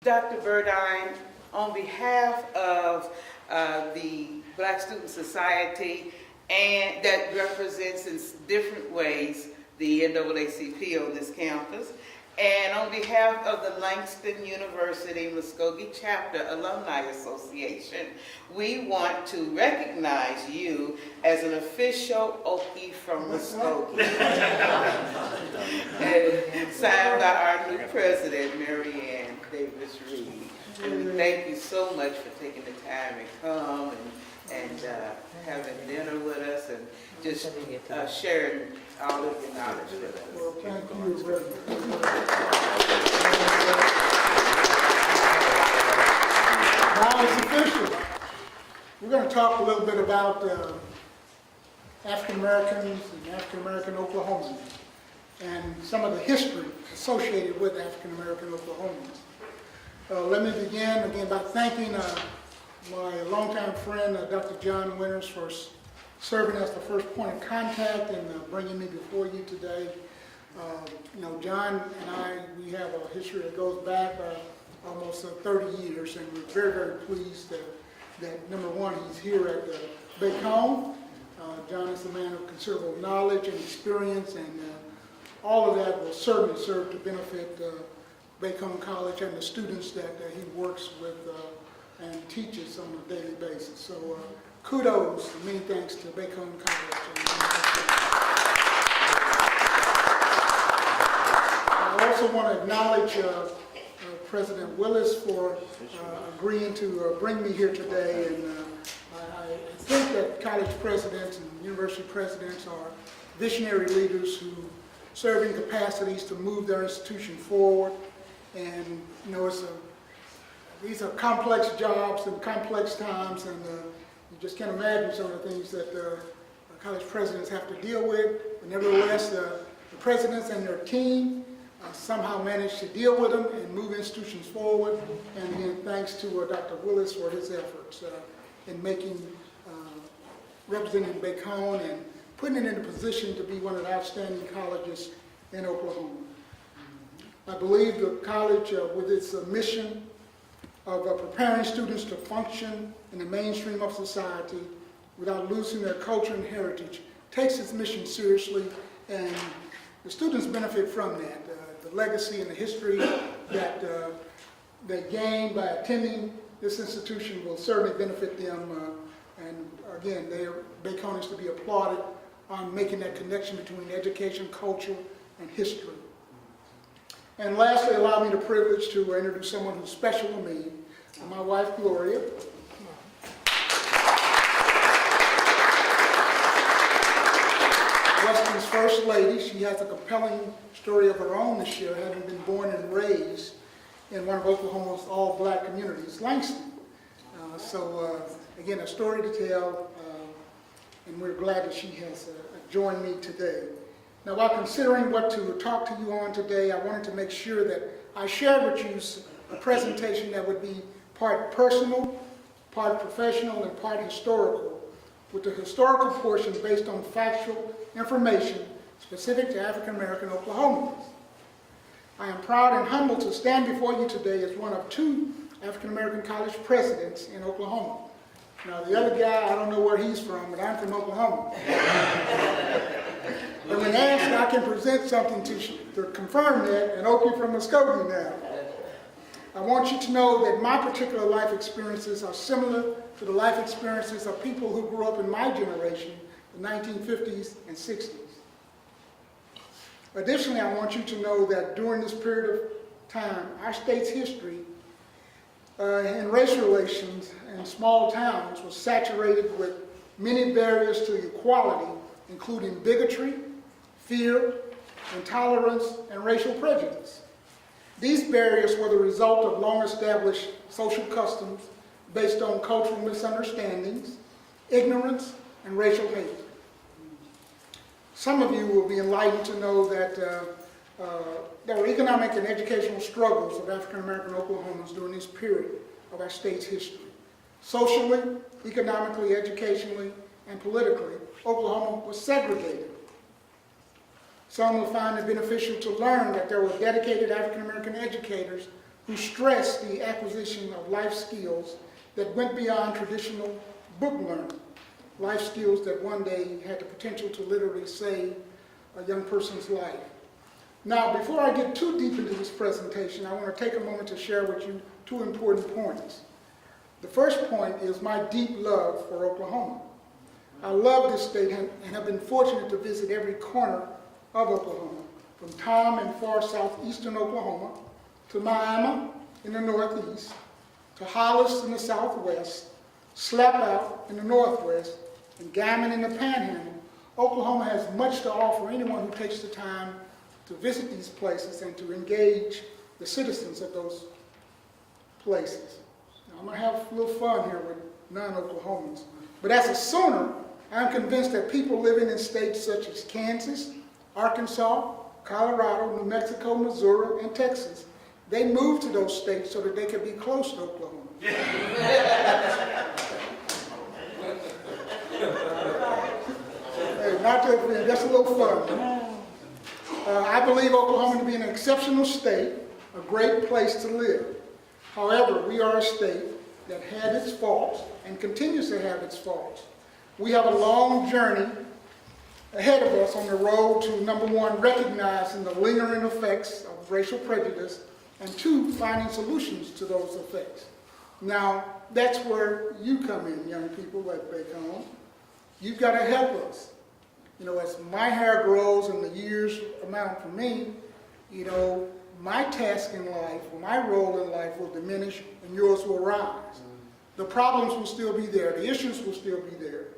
Dr. Birdine, on behalf of the Black Student Society, and that represents in different ways the NAACP on this campus, and on behalf of the Langston University Muskogee Chapter Alumni Association, we want to recognize you as an official Okie from Muskogee. And signed by our new president, Mary Ann Davis Reed. And we thank you so much for taking the time to come and having dinner with us and just sharing all of your knowledge with us. Well, thank you very much. Now it's official. We're going to talk a little bit about African Americans and African American Oklahomans and some of the history associated with African American Oklahomans. Let me begin again by thanking my longtime friend, Dr. John Winters, for serving as the first point of contact and bringing me before you today. John and I, we have a history that goes back almost 30 years, and we're very, very pleased that number one, he's here at Bacone. John is a man of considerable knowledge and experience, and all of that will certainly serve to benefit Bacone College and the students that he works with and teaches on a daily basis. So kudos and many thanks to Bacone College. I also want to acknowledge President Willis for agreeing to bring me here today. And I think that college presidents and university presidents are visionary leaders who serve in capacities to move their institution forward. And these are complex jobs and complex times, and you just can't imagine some of the things that college presidents have to deal with. But nevertheless, the presidents and their team somehow managed to deal with them and move institutions forward. And again, thanks to Dr. Willis for his efforts in representing Bacone and putting it in a position to be one of the outstanding colleges in Oklahoma. I believe the college, with its mission of preparing students to function in the mainstream of society without losing their culture and heritage, takes its mission seriously, and the students benefit from that. The legacy and the history that they gain by attending this institution will certainly benefit them. And again, Bacone is to be applauded on making that connection between education, culture, and history. And lastly, allow me the privilege to introduce someone who's special to me, my wife, Gloria. Weston's first lady. She has a compelling story of her own this year, having been born and raised in one of Oklahoma's all-black communities, Langston. Again, a story to tell, and we're glad that she has joined me today. Now, while considering what to talk to you on today, I wanted to make sure that I shared with you a presentation that would be part personal, part professional, and part historical, with the historical portion based on factual information specific to African American Oklahomans. I am proud and humbled to stand before you today as one of two African American college presidents in Oklahoma. Now, the other guy, I don't know where he's from, but I'm from Oklahoma. But when asked, I can present something to confirm that, and Okie from Muskogee now. I want you to know that my particular life experiences are similar to the life experiences of people who grew up in my generation, the 1950s and 60s. Additionally, I want you to know that during this period of time, our state's history and race relations in small towns was saturated with many barriers to equality, including bigotry, fear, intolerance, and racial prejudice. These barriers were the result of long-established social customs based on cultural misunderstandings, ignorance, and racial hate. Some of you will be enlightened to know that there were economic and educational struggles of African American Oklahomans during this period of our state's history. Socially, economically, educationally, and politically, Oklahoma was segregated. Some will find it beneficial to learn that there were dedicated African American educators who stressed the acquisition of life skills that went beyond traditional book learning, life skills that one day had the potential to literally save a young person's life. Now, before I get too deep into this presentation, I want to take a moment to share with you two important points. The first point is my deep love for Oklahoma. I love this state and have been fortunate to visit every corner of Oklahoma, from Tom in far southeastern Oklahoma, to Miami in the northeast, to Hollis in the southwest, Slapout in the northwest, and Gammon in the panhandle. Oklahoma has much to offer anyone who takes the time to visit these places and to engage the citizens of those places. Now, I'm going to have a little fun here with non-Oklahomans. But as a Sooner, I'm convinced that people living in states such as Kansas, Arkansas, Colorado, New Mexico, Missouri, and Texas, they moved to those states so that they could be close to Oklahoma. Hey, not to, just a little fun. I believe Oklahoma to be an exceptional state, a great place to live. However, we are a state that had its faults and continues to have its faults. We have a long journey ahead of us on the road to, number one, recognizing the lingering effects of racial prejudice, and two, finding solutions to those effects. Now, that's where you come in, young people at Bacone. You've got to help us. You know, as my hair grows and the years amount for me, you know, my task in life, or my role in life will diminish and yours will rise. The problems will still be there. The issues will still be there.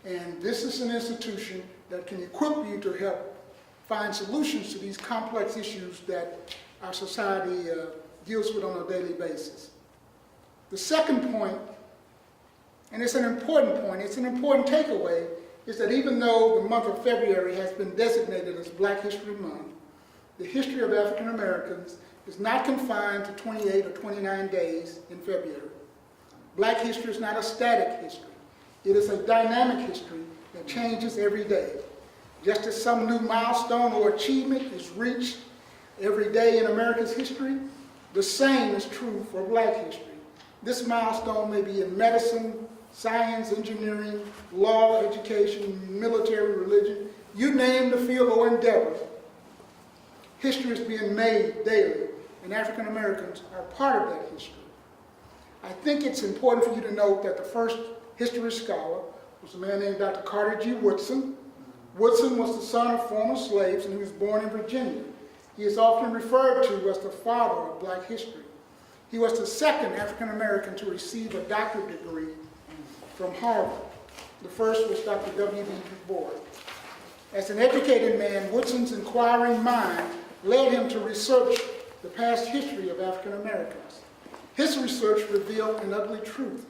And this is an institution that can equip you to help find solutions to these complex issues that our society deals with on a daily basis. The second point, and it's an important point, it's an important takeaway, is that even though the month of February has been designated as Black History Month, the history of African Americans is not confined to 28 or 29 days in February. Black history is not a static history. It is a dynamic history that changes every day. Just as some new milestone or achievement is reached every day in America's history, the same is true for Black history. This milestone may be in medicine, science, engineering, law, education, military, religion, you name the field or endeavor. History is being made daily, and African Americans are part of that history. I think it's important for you to note that the first history scholar was a man named Dr. Carter G. Woodson. Woodson was the son of former slaves, and he was born in Virginia. He is often referred to as the father of Black history. He was the second African American to receive a doctorate degree from Harvard. The first was Dr. W.B. Du Bois. As an educated man, Woodson's inquiring mind led him to research the past history of African Americans. His research revealed an ugly truth,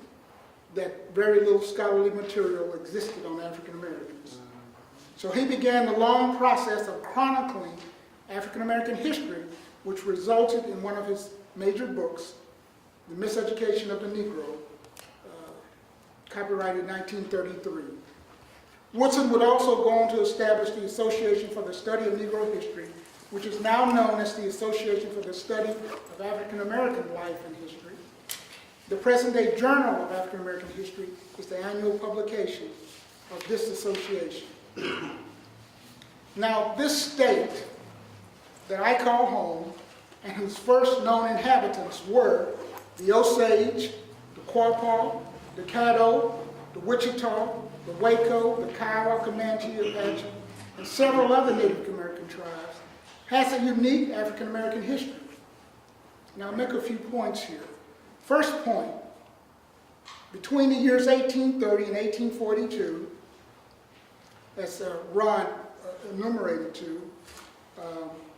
that very little scholarly material existed on African Americans. So he began the long process of chronicling African American history, which resulted in one of his major books, The Miseducation of the Negro, copyrighted 1933. Woodson would also go on to establish the Association for the Study of Negro History, which is now known as the Association for the Study of African American Life and History. The present-day Journal of African American History is the annual publication of this association. Now, this state that I call home, and whose first known inhabitants were the Osage, the Quapaw, the Caddo, the Wichita, the Waco, the Kiowa, Comanche, Apache, and several other Native American tribes, has a unique African American history. Now, I'll make a few points here. First point, between the years 1830 and 1842, as Ron enumerated to,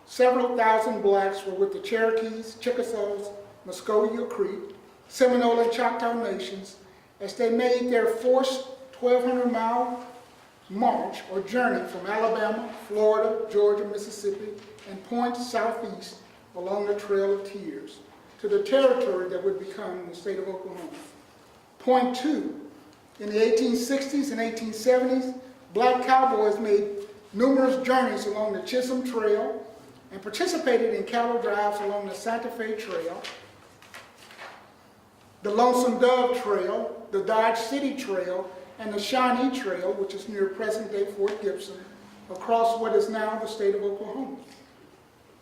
several thousand blacks were with the Cherokees, Chickasaws, Muscogee Creek, Seminole, and Choctaw nations as they made their forced 1,200-mile march or journey from Alabama, Florida, Georgia, Mississippi, and points southeast along the Trail of Tears to the territory that would become the state of Oklahoma. Point two, in the 1860s and 1870s, black cowboys made numerous journeys along the Chisholm Trail and participated in cattle drives along the Santa Fe Trail the Lonesome Dove Trail, the Dodge City Trail, and the Shawnee Trail, which is near present-day Fort Gibson, across what is now the state of Oklahoma.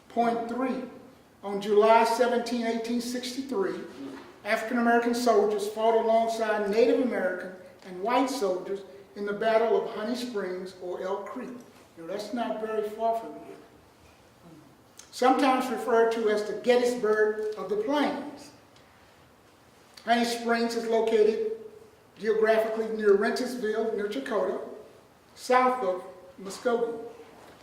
Point 3, on July 17, 1863, African-American soldiers fought alongside Native American and white soldiers in the Battle of Honey Springs or Elk Creek. Now, that's not very far from here. Sometimes referred to as the Gettysburg of the Plains. Honey Springs is located geographically near Rentisville, near Chakotah, south of Muskogee.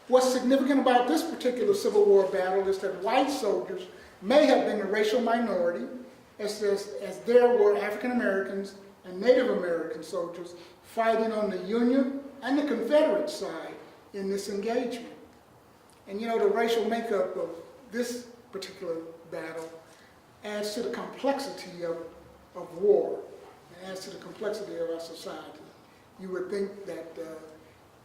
What's significant about this particular Civil War battle is that white soldiers may have been a racial minority, as there were African Americans and Native American soldiers fighting on the Union and the Confederate side in this engagement. And you know, the racial makeup of this particular battle adds to the complexity of war, and adds to the complexity of our society. You would think that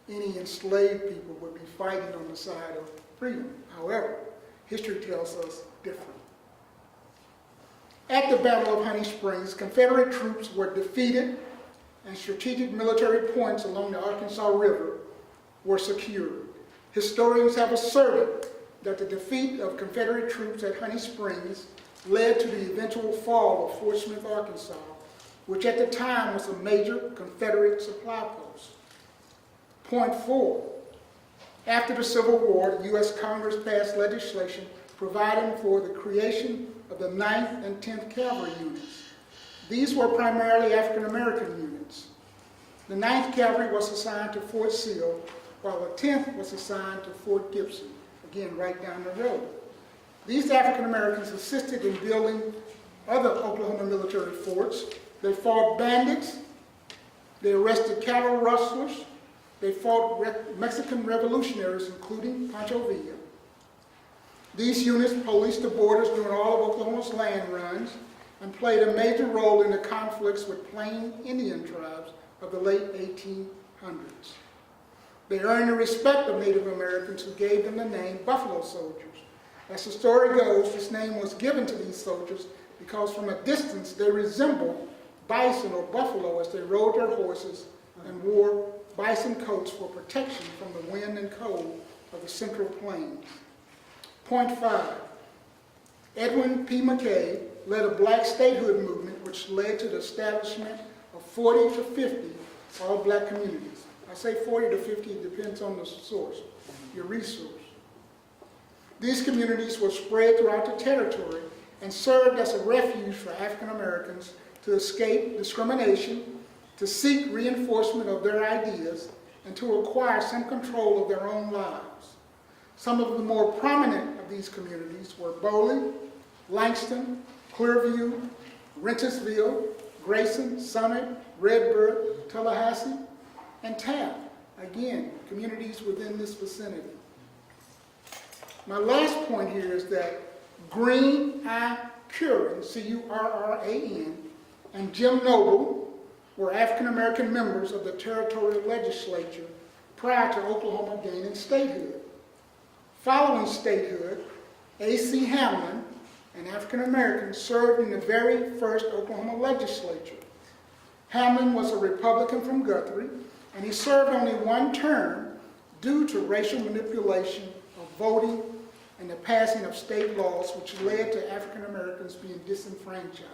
any enslaved people would be fighting on the side of freedom. However, history tells us different. At the Battle of Honey Springs, Confederate troops were defeated and strategic military points along the Arkansas River were secured. Historians have asserted that the defeat of Confederate troops at Honey Springs led to the eventual fall of Fort Smith, Arkansas, which at the time was a major Confederate supply post. Point 4, after the Civil War, the U.S. Congress passed legislation providing for the creation of the 9th and 10th Cavalry units. These were primarily African American units. The 9th Cavalry was assigned to Fort Sill, while the 10th was assigned to Fort Gibson, again right down the road. These African Americans assisted in building other Oklahoma military forts. They fought bandits, they arrested cattle rustlers, they fought Mexican revolutionaries, including Pancho Villa. These units policed the borders during all of Oklahoma's land runs and played a major role in the conflicts with Plain Indian tribes of the late 1800s. They earned the respect of Native Americans who gave them the name Buffalo Soldiers. As the story goes, this name was given to these soldiers because from a distance they resembled bison or buffalo as they rode their horses and wore bison coats for protection from the wind and cold of the Central Plains. Point 5, Edwin P. McKay led a black statehood movement which led to the establishment of 40 to 50 all-black communities. I say 40 to 50, it depends on the source, your resource. These communities were spread throughout the territory and served as a refuge for African Americans to escape discrimination, to seek reinforcement of their ideas, and to acquire some control of their own lives. Some of the more prominent of these communities were Boley, Langston, Clearview, Rentisville, Grayson, Summit, Redbird, Tallahassee, and Taft. Again, communities within this vicinity. My last point here is that Green I. Curran, C-U-R-R-A-N, and Jim Noble were African-American members of the territorial legislature prior to Oklahoma gaining statehood. Following statehood, A.C. Hamlin, an African-American, served in the very first Oklahoma legislature. Hamlin was a Republican from Guthrie, and he served only one term due to racial manipulation of voting and the passing of state laws which led to African Americans being disenfranchised.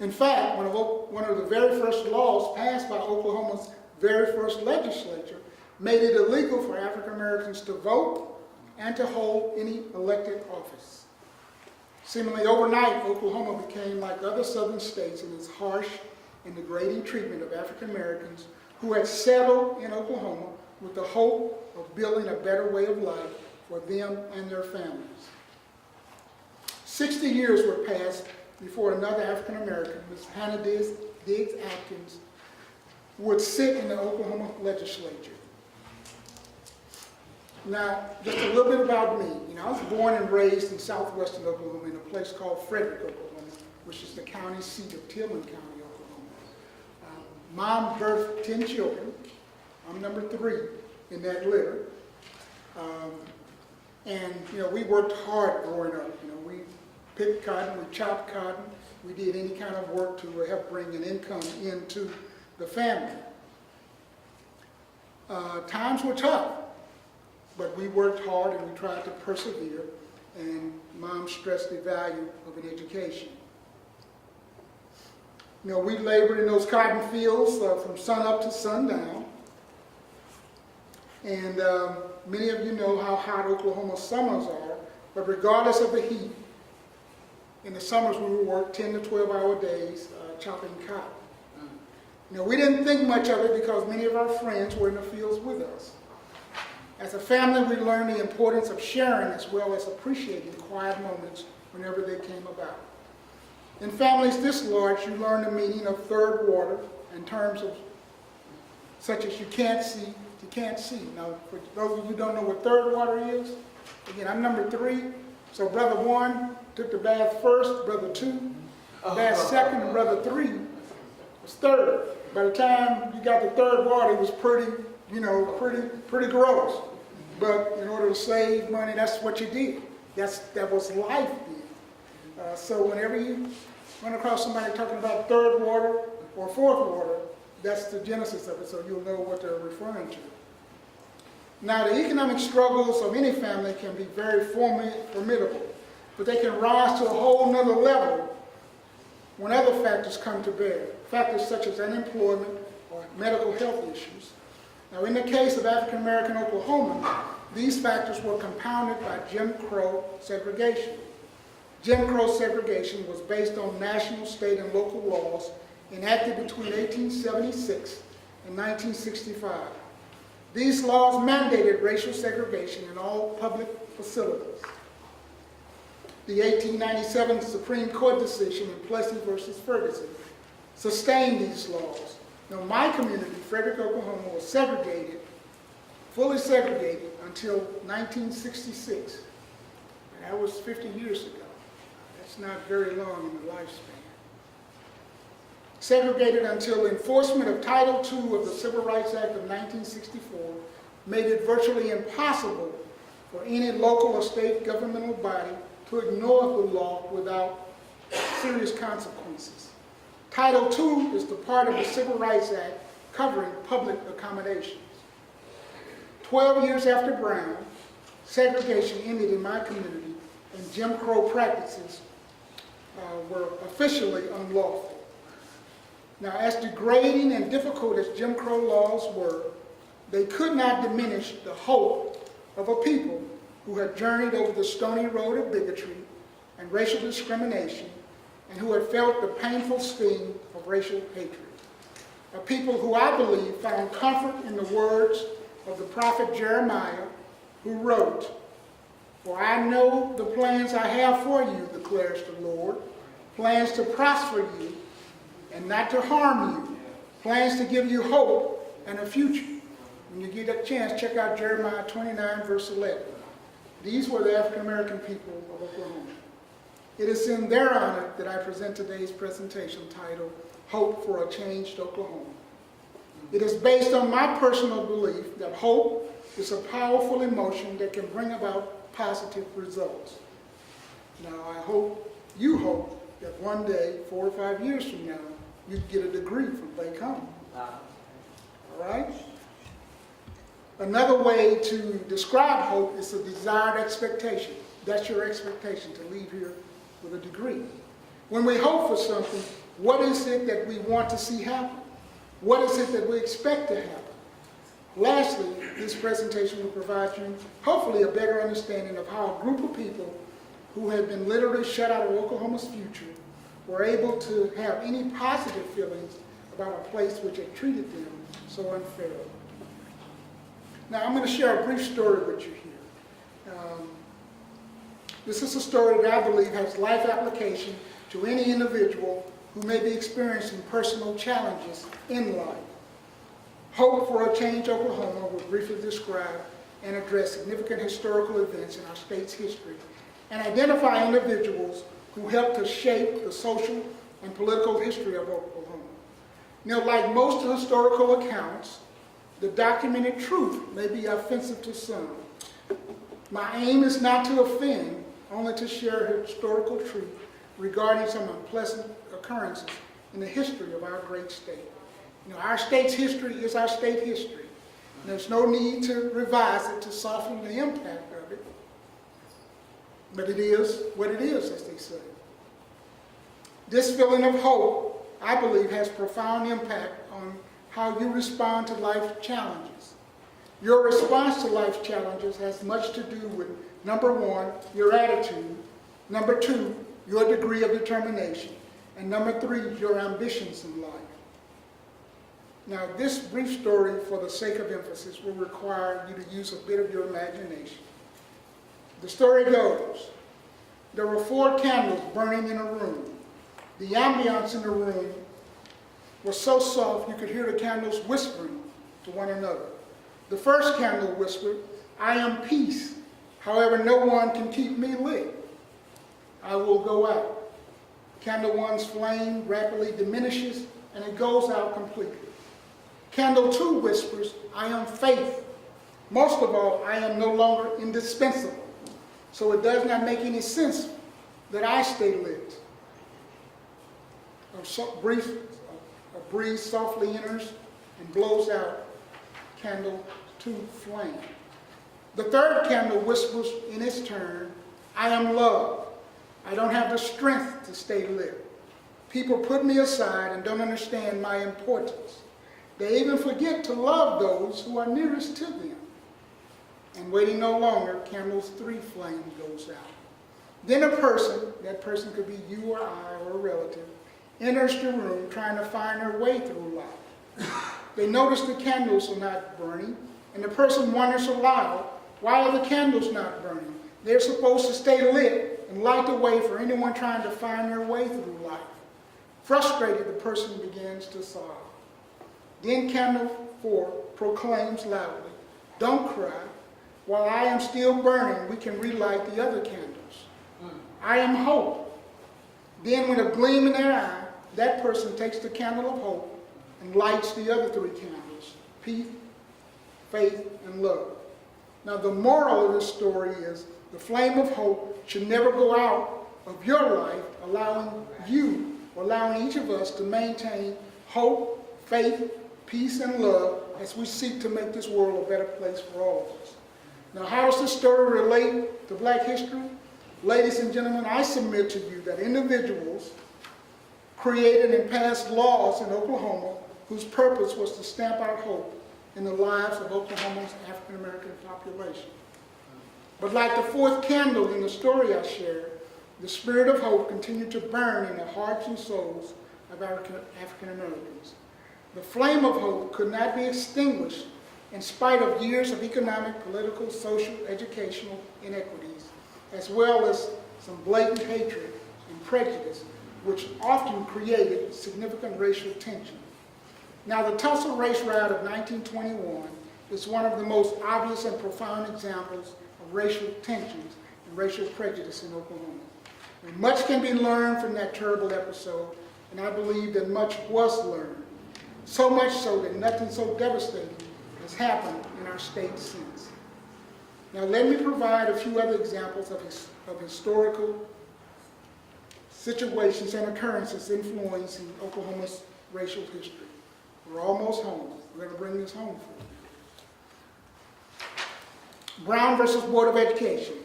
In fact, one of the very first laws passed by Oklahoma's very first legislature made it illegal for African Americans to vote and to hold any elected office. Seemingly overnight, Oklahoma became like other southern states in its harsh and degrading treatment of African Americans who had settled in Oklahoma with the hope of building a better way of life for them and their families. 60 years were passed before another African American, Ms. Hannah Diggs Atkins, would sit in the Oklahoma legislature. Now, just a little bit about me. I was born and raised in southwestern Oklahoma in a place called Frederick, Oklahoma, which is the county seat of Tillman County, Oklahoma. Mom birthed 10 children. I'm number 3 in that litter. And we worked hard growing up. We picked cotton, we chopped cotton, we did any kind of work to help bring an income into the family. Times were tough, but we worked hard and we tried to persevere, and Mom stressed the value of an education. You know, we labored in those cotton fields from sun up to sundown. And many of you know how hot Oklahoma summers are, but regardless of the heat, in the summers we would work 10 to 12-hour days chopping cotton. You know, we didn't think much of it because many of our friends were in the fields with us. As a family, we learned the importance of sharing as well as appreciating quiet moments whenever they came about. In families this large, you learn the meaning of third water in terms of such as you can't see. Now, for those of you who don't know what third water is, again, I'm number 3. So brother 1 took the bath first, brother 2, bath second, and brother 3 was third. By the time you got the third water, it was pretty gross. But in order to save money, that's what you did. That was life then. So whenever you run across somebody talking about third water or fourth water, that's the genesis of it, so you'll know what they're referring to. Now, the economic struggles of any family can be very formidable, but they can rise to a whole nother level when other factors come to bear, factors such as unemployment or medical health issues. Now, in the case of African American Oklahomans, these factors were compounded by Jim Crow segregation. Jim Crow segregation was based on national, state, and local laws enacted between 1876 and 1965. These laws mandated racial segregation in all public facilities. The 1897 Supreme Court decision in Plessy versus Ferguson sustained these laws. Now, my community, Frederick, Oklahoma, was segregated, fully segregated, until 1966. And that was 50 years ago. That's not very long in the lifespan. Segregated until enforcement of Title II of the Civil Rights Act of 1964 made it virtually impossible for any local or state governmental body to ignore the law without serious consequences. Title II is the part of the Civil Rights Act covering public accommodations. 12 years after Brown, segregation ended in my community, and Jim Crow practices were officially unlawful. Now, as degrading and difficult as Jim Crow laws were, they could not diminish the hope of a people who had journeyed over the stony road of bigotry and racial discrimination, and who had felt the painful sting of racial hatred. A people who, I believe, found comfort in the words of the prophet Jeremiah, who wrote, "For I know the plans I have for you, declares the Lord, plans to prosper you and not to harm you, plans to give you hope and a future." When you get a chance, check out Jeremiah 29, verse 11. These were the African American people of Oklahoma. It is in their honor that I present today's presentation titled, Hope for a Changed Oklahoma. It is based on my personal belief that hope is a powerful emotion that can bring about positive results. Now, you hope that one day, 4 or 5 years from now, you get a degree from Bacone. All right? Another way to describe hope is a desired expectation. That's your expectation, to leave here with a degree. When we hope for something, what is it that we want to see happen? What is it that we expect to happen? Lastly, this presentation will provide you, hopefully, a better understanding of how a group of people who had been literally shut out of Oklahoma's future were able to have any positive feelings about a place which had treated them so unfairly. Now, I'm going to share a brief story with you here. This is a story that I believe has life application to any individual who may be experiencing personal challenges in life. Hope for a Change Oklahoma will briefly describe and address significant historical events in our state's history and identify individuals who helped to shape the social and political history of Oklahoma. Now, like most historical accounts, the documented truth may be offensive to some. My aim is not to offend, only to share historical truth regarding some unpleasant occurrences in the history of our great state. You know, our state's history is our state history. And there's no need to revise it to soften the impact of it. But it is what it is, as they say. This feeling of hope, I believe, has profound impact on how you respond to life challenges. Your response to life challenges has much to do with, number one, your attitude, number two, your degree of determination, and number three, your ambitions in life. Now, this brief story, for the sake of emphasis, will require you to use a bit of your imagination. The story goes, there were 4 candles burning in a room. The ambiance in the room was so soft you could hear the candles whispering to one another. The first candle whispered, "I am peace. However, no one can keep me lit. I will go out." Candle 1's flame rapidly diminishes and it goes out completely. Candle 2 whispers, "I am faith. Most of all, I am no longer indispensable. So it does not make any sense that I stay lit." A breeze softly enters and blows out candle 2 flame. The third candle whispers in its turn, "I am love. I don't have the strength to stay lit. People put me aside and don't understand my importance. They even forget to love those who are nearest to them." And waiting no longer, candle 3 flame goes out. Then a person, that person could be you or I or a relative, enters the room trying to find their way through life. They notice the candles are not burning, and the person wonders aloud, why are the candles not burning? They're supposed to stay lit and light the way for anyone trying to find their way through life. Frustrated, the person begins to sob. Then candle 4 proclaims loudly, "Don't cry. While I am still burning, we can relight the other candles. I am hope." Then with a gleam in their eye, that person takes the candle of hope and lights the other 3 candles, peace, faith, and love. Now the moral of this story is the flame of hope should never go out of your life, allowing each of us to maintain hope, faith, peace, and love as we seek to make this world a better place for all of us. Now, how does this story relate to Black history? Ladies and gentlemen, I submit to you that individuals created and passed laws in Oklahoma whose purpose was to stamp out hope in the lives of Oklahoma's African-American population. But like the 4th candle in the story I shared, the spirit of hope continued to burn in the hearts and souls of African-Americans. The flame of hope could not be extinguished in spite of years of economic, political, social, educational inequities, as well as some blatant hatred and prejudice, which often created significant racial tension. Now, the Tulsa race riot of 1921 is one of the most obvious and profound examples of racial tensions and racial prejudice in Oklahoma. And much can be learned from that terrible episode, and I believe that much was learned. So much so that nothing so devastating has happened in our state since. Now let me provide a few other examples of historical situations and occurrences influencing Oklahoma's racial history. We're almost home. We're going to bring this home for you. Brown versus Board of Education,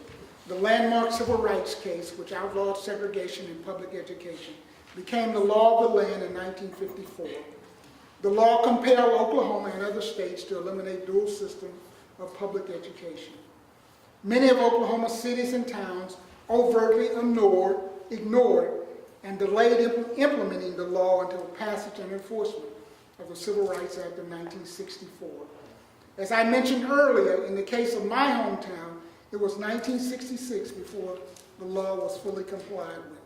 the landmark civil rights case which outlawed segregation in public education, became the law of the land in 1954. The law compelled Oklahoma and other states to eliminate dual system of public education. Many of Oklahoma's cities and towns overtly ignored and delayed implementing the law until passage and enforcement of the Civil Rights Act of 1964. As I mentioned earlier, in the case of my hometown, it was 1966 before the law was fully complied with.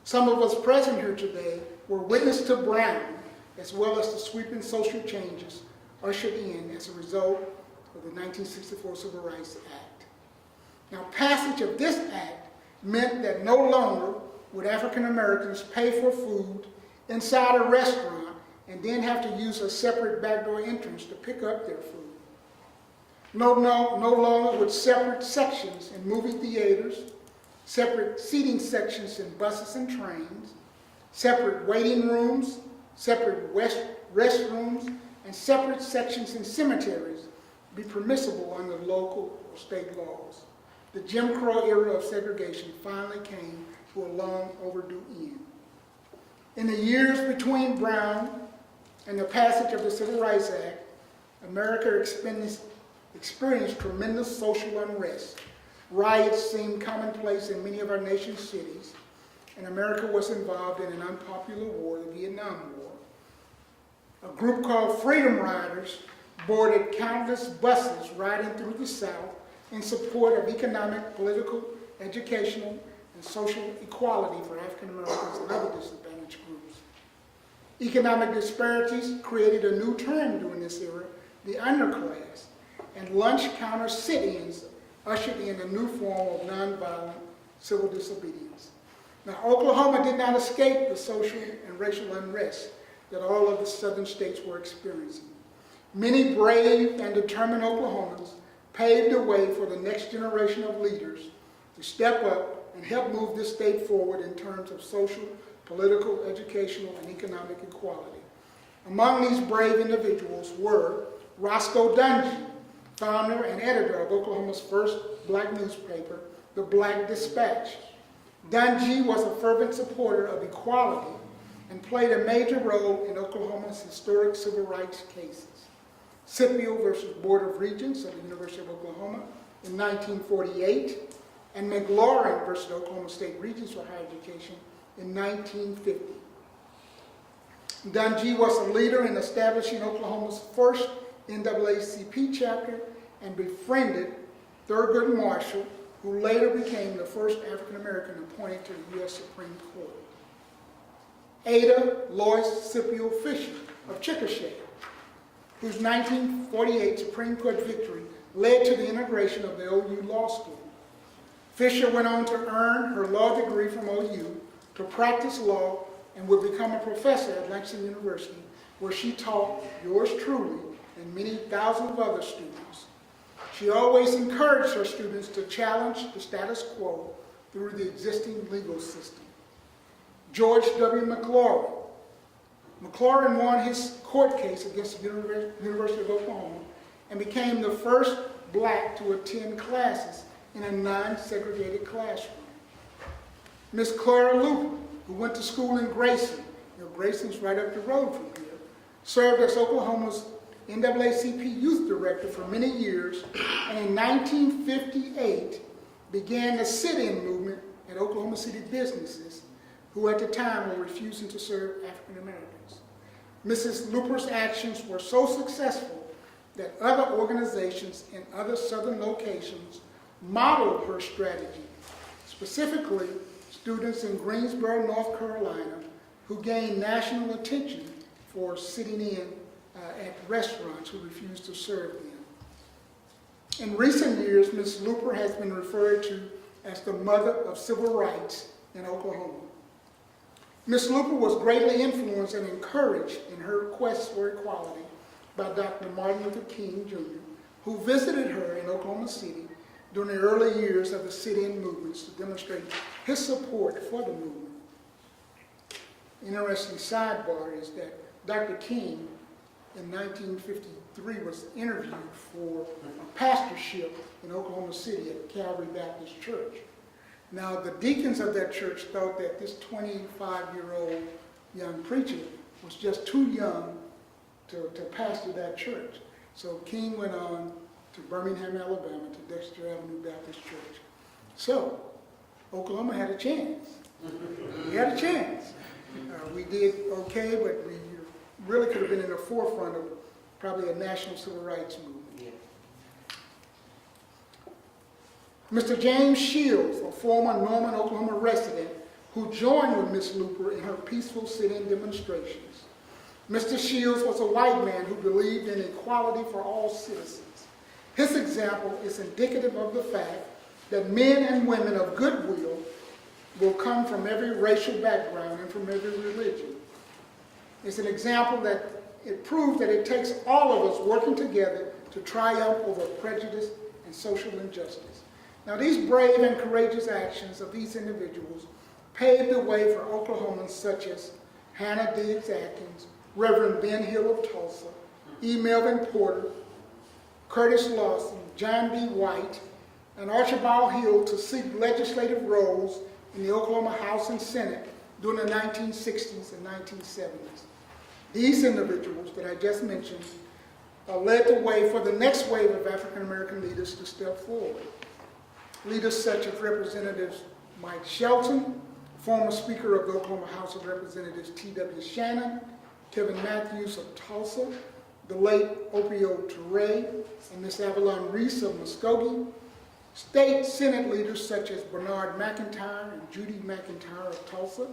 Some of us present here today were witness to Brown, as well as the sweeping social changes ushered in as a result of the 1964 Civil Rights Act. Now, passage of this act meant that no longer would African Americans pay for food inside a restaurant and then have to use a separate backdoor entrance to pick up their food. No longer with separate sections in movie theaters, separate seating sections in buses and trains, separate waiting rooms, separate restrooms, and separate sections in cemeteries be permissible under local or state laws. The Jim Crow era of segregation finally came to a long overdue end. In the years between Brown and the passage of the Civil Rights Act, America experienced tremendous social unrest. Riots seemed commonplace in many of our nation's cities, and America was involved in an unpopular war, the Vietnam War. A group called Freedom Riders boarded countless buses riding through the South in support of economic, political, educational, and social equality for African Americans and other disadvantaged groups. Economic disparities created a new term during this era, the underclass, and lunch counter sit-ins ushered in a new form of nonviolent civil disobedience. Now, Oklahoma did not escape the social and racial unrest that all of the southern states were experiencing. Many brave and determined Oklahomans paved the way for the next generation of leaders to step up and help move this state forward in terms of social, political, educational, and economic equality. Among these brave individuals were Roscoe Dungy, founder and editor of Oklahoma's first black newspaper, the Black Dispatch. Dungy was a fervent supporter of equality and played a major role in Oklahoma's historic civil rights cases. Scipio versus Board of Regents of the University of Oklahoma in 1948, and McLaurin versus Oklahoma State Regents for Higher Education in 1950. Dungy was a leader in establishing Oklahoma's first NAACP chapter and befriended Thurgood Marshall, who later became the first African American appointed to the U.S. Supreme Court. Ada Lois Scipio Fisher of Chickasha, whose 1948 Supreme Court victory led to the integration of the OU Law School. Fisher went on to earn her law degree from OU, to practice law, and would become a professor at Langston University, where she taught yours truly and many thousands of other students. She always encouraged her students to challenge the status quo through the existing legal system. George W. McLaurin. McLaurin won his court case against the University of Oklahoma and became the first black to attend classes in a non-segregated classroom. Miss Clara Looper, who went to school in Grayson, Grayson's right up the road from here, served as Oklahoma's NAACP youth director for many years, and in 1958 began the sit-in movement at Oklahoma City businesses who at the time were refusing to serve African Americans. Mrs. Looper's actions were so successful that other organizations in other southern locations modeled her strategy, specifically students in Greensboro, North Carolina, who gained national attention for sitting in at restaurants who refused to serve them. In recent years, Ms. Looper has been referred to as the mother of civil rights in Oklahoma. Ms. Looper was greatly influenced and encouraged in her quest for equality by Dr. Martin Luther King, Jr., who visited her in Oklahoma City during the early years of the sit-in movements to demonstrate his support for the movement. Interesting sidebar is that Dr. King in 1953 was interviewed for a pastorship in Oklahoma City at Calvary Baptist Church. Now, the deacons of that church thought that this 25-year-old young preacher was just too young to pastor that church. So King went on to Birmingham, Alabama, to Dexter Avenue Baptist Church. So Oklahoma had a chance. We had a chance. We did okay, but we really could have been in the forefront of probably a national civil rights movement. Mr. James Shields, a former Norman, Oklahoma resident, who joined with Ms. Looper in her peaceful sit-in demonstrations. Mr. Shields was a white man who believed in equality for all citizens. His example is indicative of the fact that men and women of goodwill will come from every racial background and from every religion. It's an example that it proves that it takes all of us working together to to triumph over prejudice and social injustice. Now, these brave and courageous actions of these individuals paved the way for Oklahomans such as Hannah Diggs Atkins, Reverend Ben Hill of Tulsa, E. Melvin Porter, Curtis Lawson, John B. White, and Archibald Hill to seek legislative roles in the Oklahoma House and Senate during the 1960s and 1970s. These individuals that I just mentioned led the way for the next wave of African American leaders to step forward. Leaders such as Representatives Mike Shelton, former Speaker of the Oklahoma House of Representatives T.W. Shannon, Kevin Matthews of Tulsa, the late Opio Toure, and Miss Avalon Reese of Muskogee, state Senate leaders such as Bernard McIntyre and Judy McIntyre of Tulsa,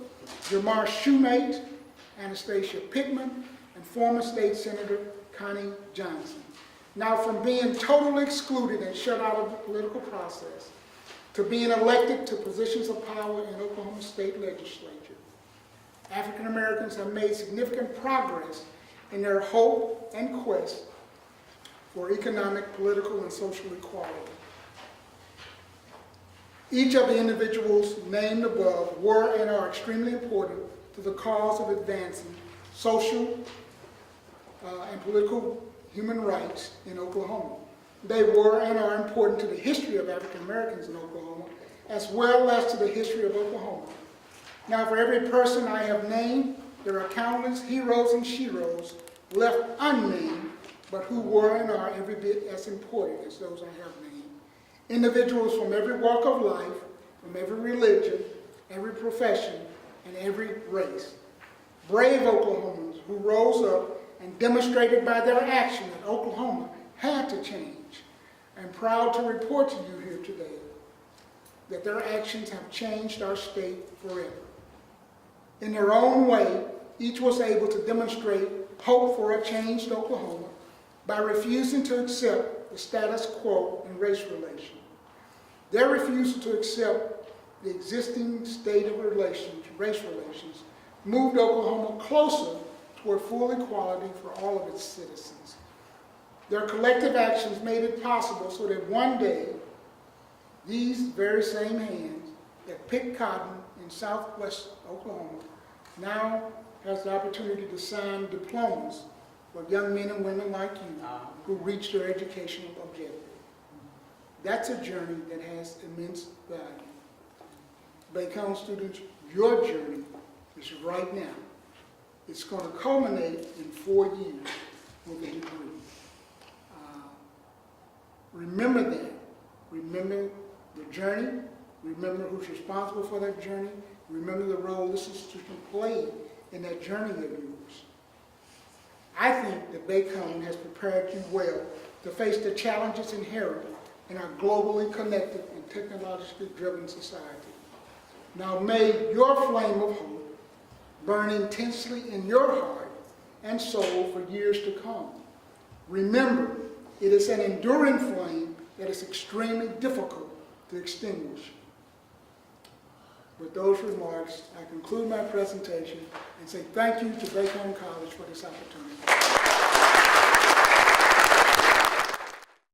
Jamar Shoemate, Anastasia Pittman, and former state Senator Connie Johnson. Now, from being totally excluded and shut out of the political process to being elected to positions of power in Oklahoma State Legislature, African Americans have made significant progress in their hope and quest for economic, political, and social equality. Each of the individuals named above were and are extremely important to the cause of advancing social and political human rights in Oklahoma. They were and are important to the history of African Americans in Oklahoma, as well as to the history of Oklahoma. Now, for every person I have named, there are countless heroes and sheroes left unnamed, but who were and are every bit as important as those I have named. Individuals from every walk of life, from every religion, every profession, and every race. Brave Oklahomans who rose up and demonstrated by their action that Oklahoma had to change. I'm proud to report to you here today that their actions have changed our state forever. In their own way, each was able to demonstrate hope for a changed Oklahoma by refusing to accept the status quo in race relations. Their refusal to accept the existing state of relations, race relations, moved Oklahoma closer toward full equality for all of its citizens. Their collective actions made it possible so that one day, these very same hands that picked cotton in southwest Oklahoma now has the opportunity to sign diplomas for young men and women like you who reach their educational objective. That's a journey that has immense value. Bacone students, your journey is right now. It's going to culminate in 4 years with a degree. Remember that. Remember the journey. Remember who's responsible for that journey. Remember the role this institution played in that journey of yours. I think that Bacone has prepared you well to face the challenges inherent in our globally connected and technologically driven society. Now may your flame of hope burn intensely in your heart and soul for years to come. Remember, it is an enduring flame that is extremely difficult to extinguish. With those remarks, I conclude my presentation and say thank you to Bacone College for this opportunity.